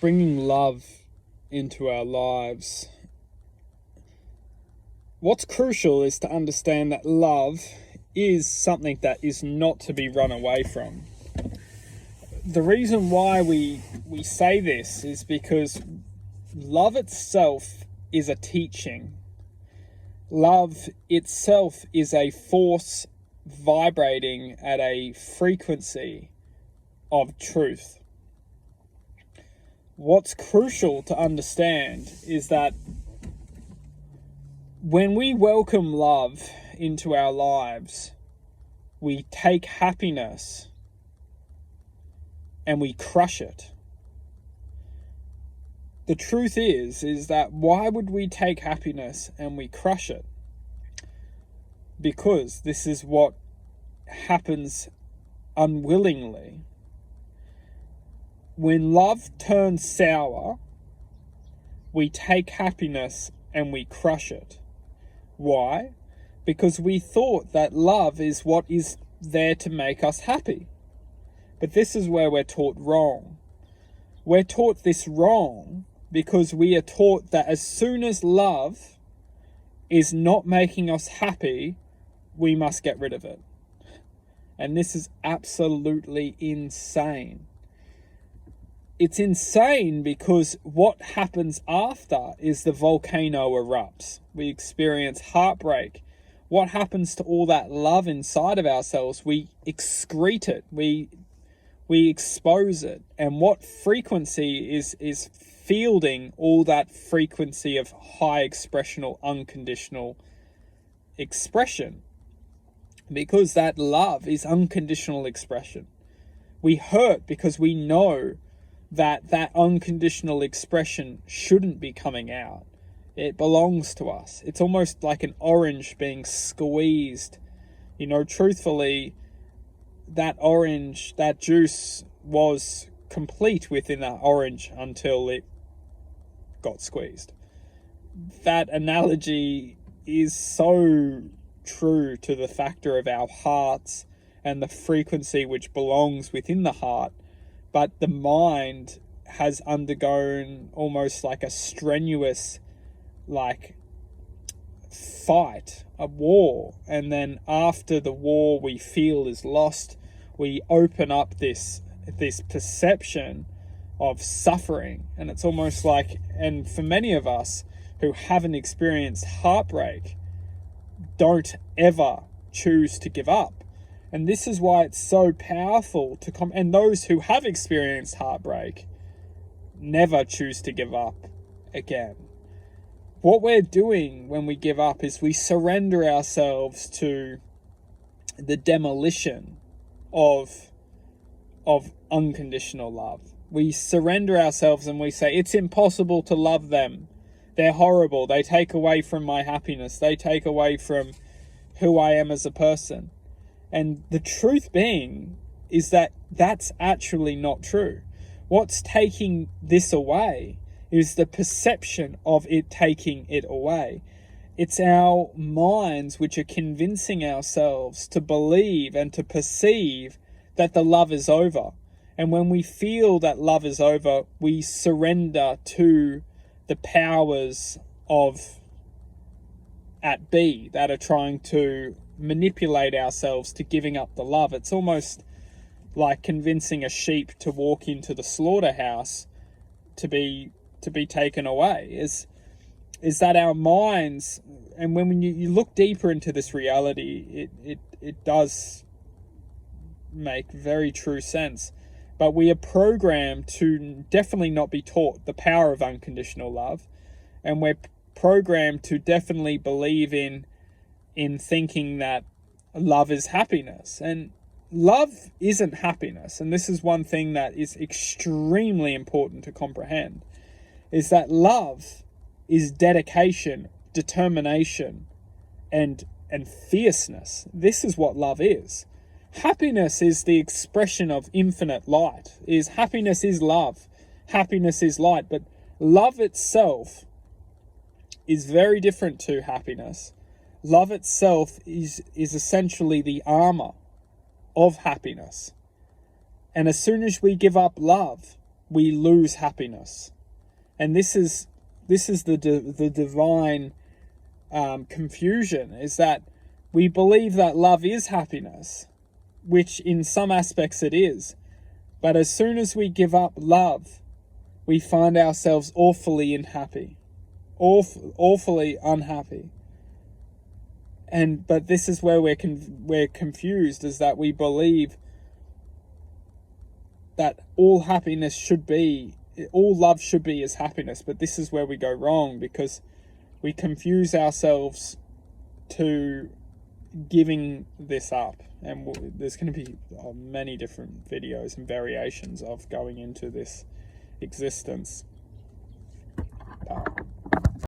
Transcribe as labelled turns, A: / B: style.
A: bringing love into our lives, what's crucial is to understand that love is something that is not to be run away from. The reason why we say this is because love itself is a teaching. Love itself is a force vibrating at a frequency of truth. What's crucial to understand is that when we welcome love into our lives, we take happiness and we crush it. The truth is that why would we take happiness and we crush it? Because this is what happens unwillingly. When love turns sour, we take happiness and we crush it. Why? Because we thought that love is what is there to make us happy. But this is where we're taught wrong. We're taught this wrong because we are taught that as soon as love is not making us happy, we must get rid of it. And this is absolutely insane. It's insane because what happens after is the volcano erupts. We experience heartbreak. What happens to all that love inside of ourselves? We excrete it. We expose it. And what frequency is fielding all that frequency of high expressional, unconditional expression? Because that love is unconditional expression. We hurt because we know that unconditional expression shouldn't be coming out. It belongs to us. It's almost like an orange being squeezed. Truthfully, that orange, that juice was complete within that orange until it got squeezed. That analogy is so true to the factor of our hearts and the frequency which belongs within the heart. But the mind has undergone almost like a strenuous, fight, a war. And then after the war we feel is lost, we open up this perception of suffering. And it's almost like, and for many of us who haven't experienced heartbreak, don't ever choose to give up. And this is why it's so powerful to and those who have experienced heartbreak never choose to give up again. What we're doing when we give up is we surrender ourselves to the demolition of unconditional love. We surrender ourselves and we say, it's impossible to love them. They're horrible. They take away from my happiness. They take away from who I am as a person. And the truth being is that that's actually not true. What's taking this away is the perception of it taking it away. It's our minds which are convincing ourselves to believe and to perceive that the love is over. And when we feel that love is over, we surrender to the powers of at B that are trying to manipulate ourselves to giving up the love. It's almost like convincing a sheep to walk into the slaughterhouse to be taken away. Is that our minds, and when you look deeper into this reality, it does make very true sense. But we are programmed to definitely not be taught the power of unconditional love, and we're programmed to definitely believe in thinking that love is happiness. And love isn't happiness. And this is one thing that is extremely important to comprehend, is that love is dedication, determination, and fierceness. This is what love is. Happiness is the expression of infinite light. Happiness is love. Happiness is light. But love itself is very different to happiness. Love itself is essentially the armor of happiness. And as soon as we give up love, we lose happiness. And this is the divine confusion, is that we believe that love is happiness, which in some aspects it is. But as soon as we give up love, we find ourselves awfully unhappy. Awfully unhappy. But this is where we're confused, is that we believe that all love should be as happiness. But this is where we go wrong, because we confuse ourselves to giving this up. And there's going to be many different videos and variations of going into this existence.